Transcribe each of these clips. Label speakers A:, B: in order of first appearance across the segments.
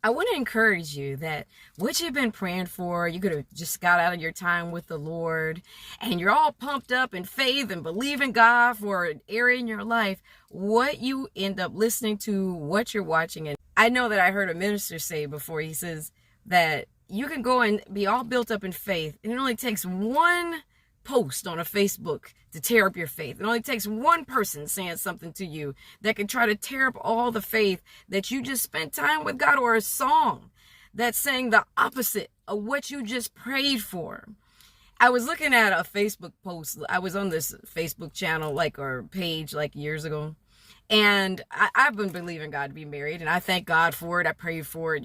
A: I want to encourage you that what you've been praying for, you could have just got out of your time with the Lord and you're all pumped up in faith and believe in God for an area in your life. What you end up listening to, what you're watching. And I know that I heard a minister say before, he says that you can go and be all built up in faith, and it only takes one post on a Facebook to tear up your faith. It only takes one person saying something to you that can try to tear up all the faith that you just spent time with God, or a song that's saying the opposite of what you just prayed for. I was looking at a Facebook post. I was on this Facebook channel or page years ago. And I've been believing God to be married, and I thank God for it. I prayed for it,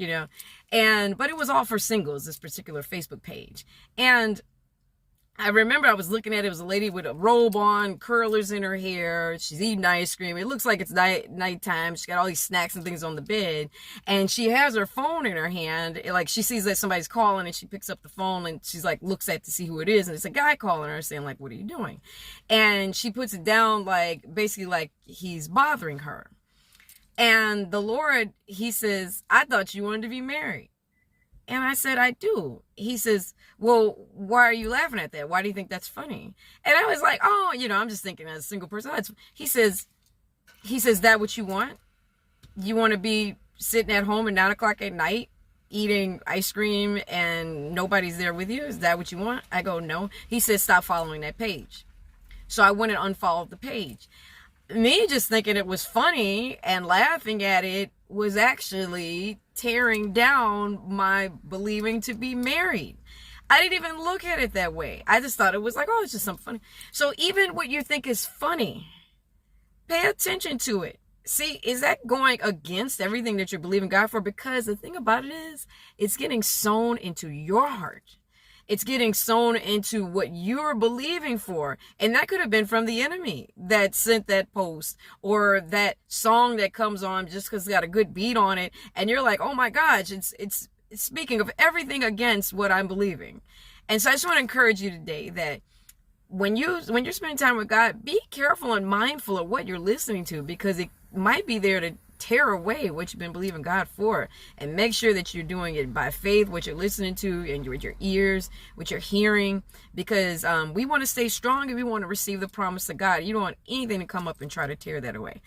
A: but it was all for singles, this particular Facebook page. And I remember I was looking at it. It was a lady with a robe on, curlers in her hair. She's eating ice cream. It looks like it's nighttime. She's got all these snacks and things on the bed. And she has her phone in her hand. She sees that somebody's calling, and she picks up the phone, and she's looks at to see who it is. And it's a guy calling her saying what are you doing? And she puts it down basically he's bothering her. And the Lord, he says, I thought you wanted to be married. And I said, I do. He says, well, why are you laughing at that? Why do you think that's funny? And I was like, oh, I'm just thinking as a single person. He says, that what you want? You want to be sitting at home at 9 o'clock at night, eating ice cream, and nobody's there with you? Is that what you want? I go, no. He says, stop following that page. So I went and unfollowed the page. Me just thinking it was funny and laughing at it was actually tearing down my believing to be married. I didn't even look at it that way. I just thought it was oh, it's just something funny. So even what you think is funny, pay attention to it. See, is that going against everything that you're believing God for? Because the thing about it is, it's getting sown into your heart. It's getting sown into what you're believing for. And that could have been from the enemy that sent that post, or that song that comes on just because it's got a good beat on it. And you're like, oh my gosh, it's speaking of everything against what I'm believing. And so I just want to encourage you today that when you're spending time with God, be careful and mindful of what you're listening to, because it might be there to tear away what you've been believing God for. And make sure that you're doing it by faith, what you're listening to, and with your ears, what you're hearing, because we want to stay strong and we want to receive the promise of God. You don't want anything to come up and try to tear that away.